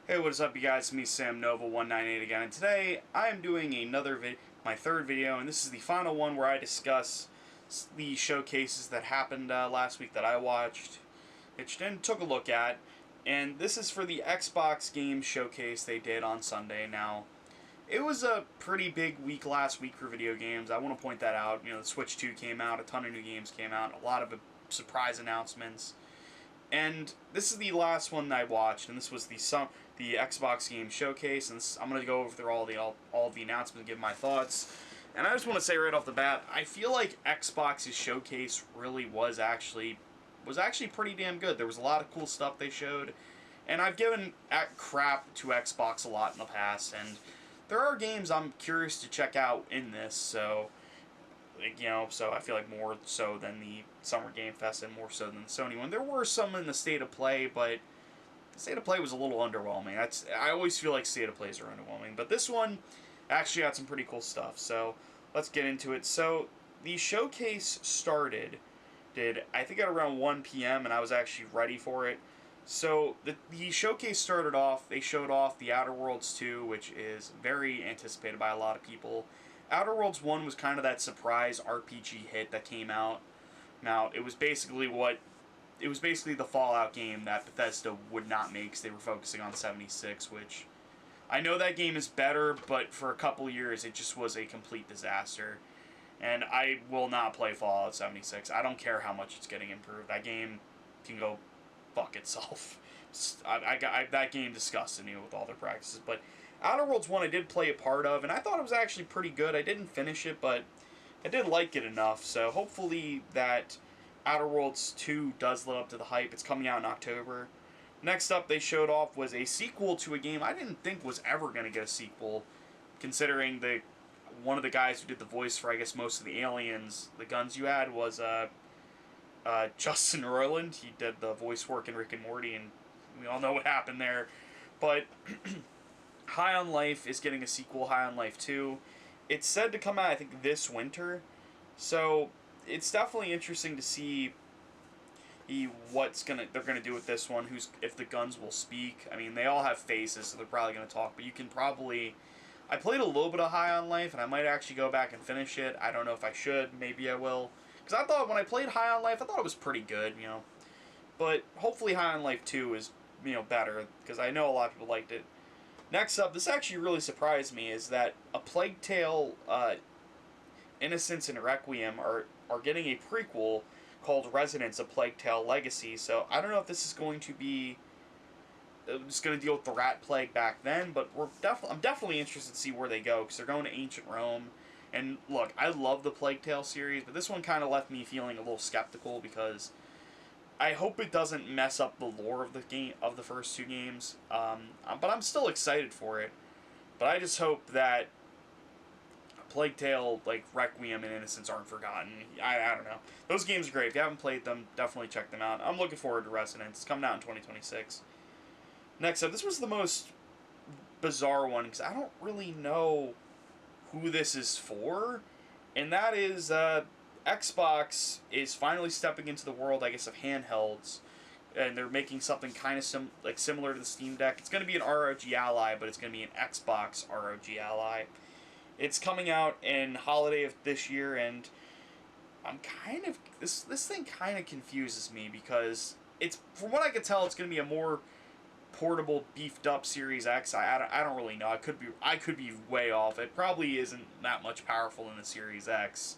Hey, what is up, you guys? It's me, Sam Nova 198 again, and today I am doing my third video, and this is the final one where I discuss the showcases that happened last week that I watched, and took a look at, and this is for the Xbox game showcase they did on Sunday. Now, it was a pretty big week last week for video games. I want to point that out. You know, the Switch 2 came out, a ton of new games came out, a lot of surprise announcements. And this is the last one that I watched, and this was the Xbox Game Showcase, and I'm going to go over all the announcements and give my thoughts. And I just want to say right off the bat, I feel like Xbox's showcase really was actually pretty damn good. There was a lot of cool stuff they showed, and I've given crap to Xbox a lot in the past, and there are games I'm curious to check out in this, so so I feel like more so than the Summer Game Fest and more so than the Sony one. There were some in the State of Play, but the State of Play was a little underwhelming. I always feel like State of Plays are underwhelming, but this one actually had some pretty cool stuff. So let's get into it. So the showcase I think at around 1 p.m. and I was actually ready for it. So the showcase started off, they showed off the Outer Worlds 2, which is very anticipated by a lot of people. Outer Worlds 1 was kind of that surprise RPG hit that came out. Now, it was basically the Fallout game that Bethesda would not make because they were focusing on 76, which I know that game is better, but for a couple years it just was a complete disaster. And I will not play Fallout 76. I don't care how much it's getting improved. That game can go fuck itself. That game disgusted me with all their practices, but Outer Worlds 1 I did play a part of, and I thought it was actually pretty good. I didn't finish it, but I did like it enough, so hopefully that Outer Worlds 2 does live up to the hype. It's coming out in October. Next up they showed off was a sequel to a game I didn't think was ever going to get a sequel, considering one of the guys who did the voice for, I guess, most of the aliens, the guns you had, was Justin Roiland. He did the voice work in Rick and Morty, and we all know what happened there. But High on Life is getting a sequel, High on Life 2. It's said to come out, I think, this winter. So it's definitely interesting to see what they're gonna do with this one. If the guns will speak. I mean, they all have faces, so they're probably gonna talk. But you can probably. I played a little bit of High on Life, and I might actually go back and finish it. I don't know if I should. Maybe I will. Because I thought when I played High on Life, I thought it was pretty good, But hopefully High on Life 2 is, better, because I know a lot of people liked it. Next up, this actually really surprised me, is that A Plague Tale, Innocence and Requiem are getting a prequel called Resonance: A Plague Tale Legacy. So I don't know if this is going to be just going to deal with the rat plague back then, but I'm definitely interested to see where they go, because they're going to ancient Rome. And look, I love the Plague Tale series, but this one kind of left me feeling a little skeptical, because I hope it doesn't mess up the lore of the first two games. But I'm still excited for it. But I just hope that Plague Tale, like Requiem and Innocence, aren't forgotten. I don't know. Those games are great. If you haven't played them, definitely check them out. I'm looking forward to Resonance. It's coming out in 2026. Next up, this was the most bizarre one, because I don't really know who this is for. And that is Xbox is finally stepping into the world, I guess, of handhelds, and they're making something kind of similar to the Steam Deck. It's going to be an ROG Ally, but it's going to be an Xbox ROG Ally. It's coming out in holiday of this year, and I'm kind of this thing kind of confuses me, because from what I can tell, it's going to be a more portable, beefed up Series X. I don't really know. I could be way off. It probably isn't that much powerful in the Series X.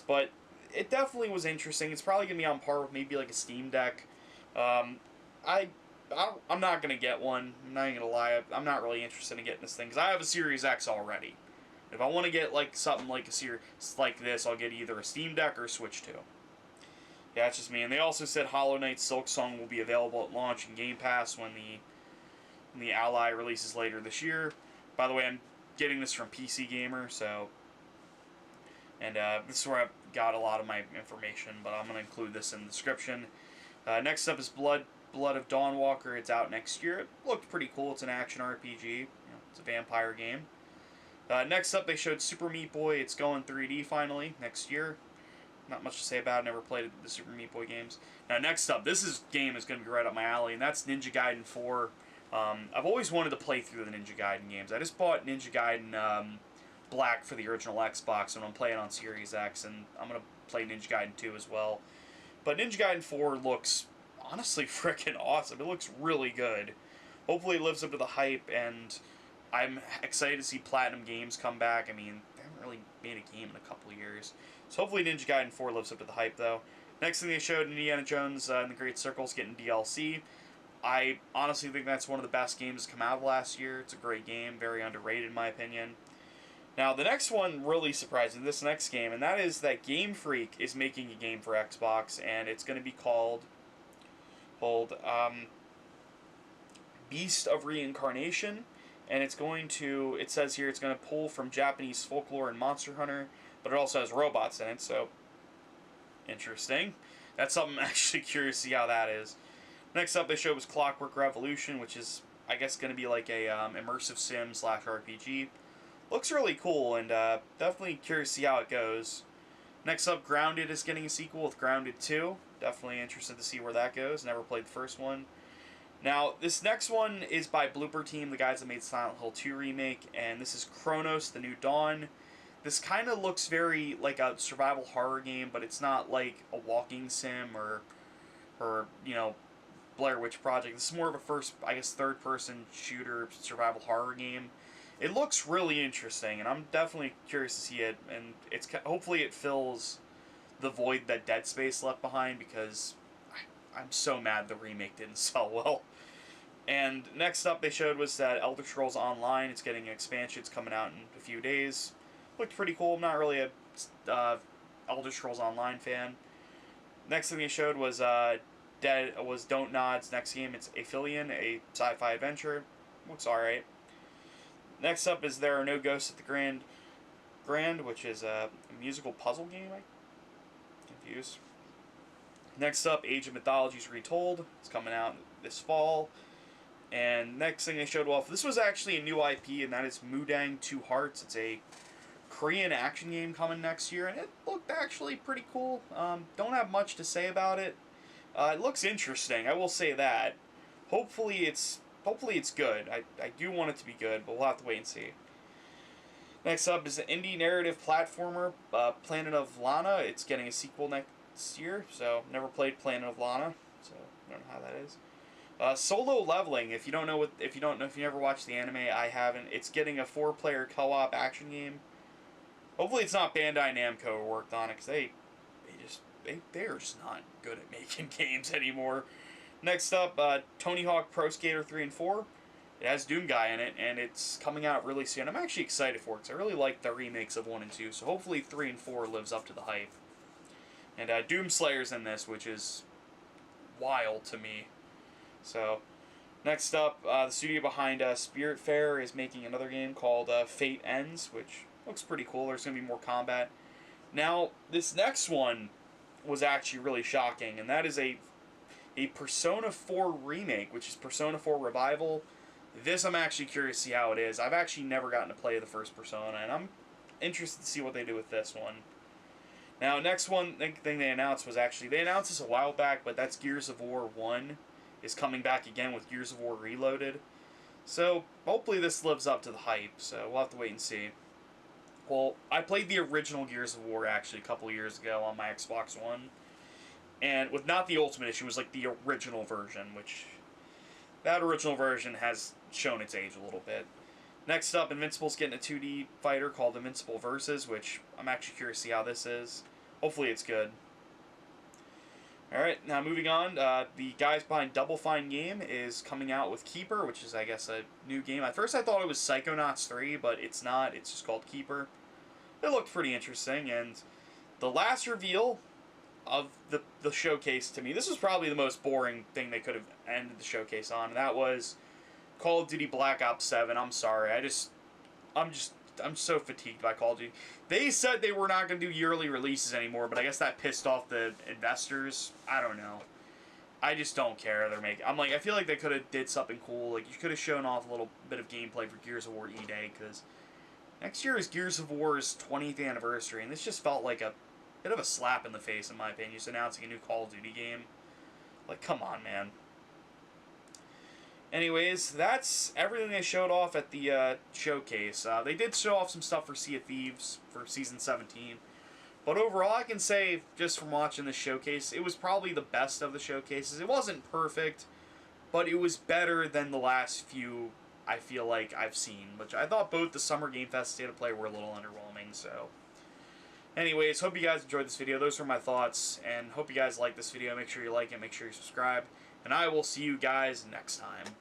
But it definitely was interesting. It's probably going to be on par with maybe like a Steam Deck. I'm not going to get one. I'm not even going to lie. I'm not really interested in getting this thing, because I have a Series X already. If I want to get like something like a series like this, I'll get either a Steam Deck or a Switch 2. Yeah, that's just me. And they also said Hollow Knight Silksong will be available at launch in Game Pass when the Ally releases later this year. By the way, I'm getting this from PC Gamer, so... And this is where I've got a lot of my information, but I'm going to include this in the description. Next up is Blood of Dawnwalker. It's out next year. It looked pretty cool. It's an action RPG. It's a vampire game. Next up, they showed Super Meat Boy. It's going 3D finally next year. Not much to say about it. Never played the Super Meat Boy games. Now, next up, game is going to be right up my alley, and that's Ninja Gaiden 4 I've always wanted to play through the Ninja Gaiden games. I just bought Ninja Gaiden Black for the original Xbox, and I'm playing on Series X, and I'm going to play Ninja Gaiden 2 as well. But Ninja Gaiden 4 looks honestly freaking awesome. It looks really good. Hopefully it lives up to the hype, and I'm excited to see Platinum Games come back. I mean, they haven't really made a game in a couple of years. So hopefully Ninja Gaiden 4 lives up to the hype, though. Next thing they showed, Indiana Jones and the Great Circles getting DLC. I honestly think that's one of the best games to come out of last year. It's a great game, very underrated in my opinion. Now, the next one really surprised me, this next game, and that is that Game Freak is making a game for Xbox, and it's going to be called Beast of Reincarnation, and it's going to, it says here, it's going to pull from Japanese folklore and Monster Hunter, but it also has robots in it, so interesting. That's something I'm actually curious to see how that is. Next up they showed was Clockwork Revolution, which is, I guess, going to be like a immersive sim / RPG. Looks really cool, and definitely curious to see how it goes. Next up, Grounded is getting a sequel with Grounded 2. Definitely interested to see where that goes. Never played the first one. Now, this next one is by Blooper Team, the guys that made Silent Hill 2 remake, and this is Chronos: The New Dawn. This kind of looks very like a survival horror game, but it's not like a walking sim or you know, Blair Witch Project. This is more of a third-person shooter survival horror game. It looks really interesting, and I'm definitely curious to see it, and hopefully it fills the void that Dead Space left behind, because I'm so mad the remake didn't sell well. And next up they showed was that Elder Scrolls Online. It's getting an expansion. It's coming out in a few days. Looked pretty cool. I'm not really a Elder Scrolls Online fan. Next thing they showed was Don't Nod's next game. It's Aphelion, a sci-fi adventure. Looks alright. Next up is There Are No Ghosts at the Grand, which is a musical puzzle game. I'm confused. Next up, Age of Mythologies Retold. It's coming out this fall. And next thing they showed off, this was actually a new IP, and that is Mudang Two Hearts. It's a Korean action game coming next year, and it looked actually pretty cool. Don't have much to say about it. It looks interesting, I will say that. Hopefully it's good. I do want it to be good, but we'll have to wait and see. Next up is the indie narrative platformer, Planet of Lana. It's getting a sequel next year, so never played Planet of Lana, so I don't know how that is. Solo Leveling. If you never watched the anime, I haven't. It's getting a 4-player co-op action game. Hopefully it's not Bandai Namco who worked on it, because they're just not good at making games anymore. Next up, Tony Hawk Pro Skater 3 and 4. It has Doom Guy in it, and it's coming out really soon. I'm actually excited for it, because I really like the remakes of 1 and 2, so hopefully 3 and 4 lives up to the hype. And Doom Slayer's in this, which is wild to me. So, next up, the studio behind Spiritfarer is making another game called Fate Ends, which looks pretty cool. There's going to be more combat. Now, this next one was actually really shocking, and that is a Persona 4 remake, which is Persona 4 Revival. This I'm actually curious to see how it is. I've actually never gotten to play the first Persona, and I'm interested to see what they do with this one. Now, next one thing they announced was they announced this a while back, but that's Gears of War 1 is coming back again with Gears of War Reloaded. So, hopefully this lives up to the hype, so we'll have to wait and see. Well, I played the original Gears of War actually a couple years ago on my Xbox One. And with not the Ultimate Edition, it was like the original version, which that original version has shown its age a little bit. Next up, Invincible's getting a 2D fighter called Invincible Versus, which I'm actually curious to see how this is. Hopefully it's good. Alright, now moving on, the guys behind Double Fine Game is coming out with Keeper, which is, I guess, a new game. At first I thought it was Psychonauts 3, but it's not. It's just called Keeper. It looked pretty interesting, and the last reveal of the showcase to me, this was probably the most boring thing they could have ended the showcase on, and that was Call of Duty Black Ops 7. I'm sorry, I'm so fatigued by Call of Duty. They said they were not going to do yearly releases anymore, but I guess that pissed off the investors. I don't know. I just don't care. I feel like they could have did something cool. Like, you could have shown off a little bit of gameplay for Gears of War E-Day, because next year is Gears of War's 20th anniversary, and this just felt like a bit of a slap in the face, in my opinion, just announcing a new Call of Duty game. Like, come on, man. Anyways, that's everything they showed off at the showcase. They did show off some stuff for Sea of Thieves for Season 17. But overall, I can say, just from watching the showcase, it was probably the best of the showcases. It wasn't perfect, but it was better than the last few, I feel like, I've seen. Which I thought both the Summer Game Fest State of Play were a little underwhelming, so... Anyways, hope you guys enjoyed this video. Those were my thoughts, and hope you guys like this video. Make sure you like it, make sure you subscribe, and I will see you guys next time.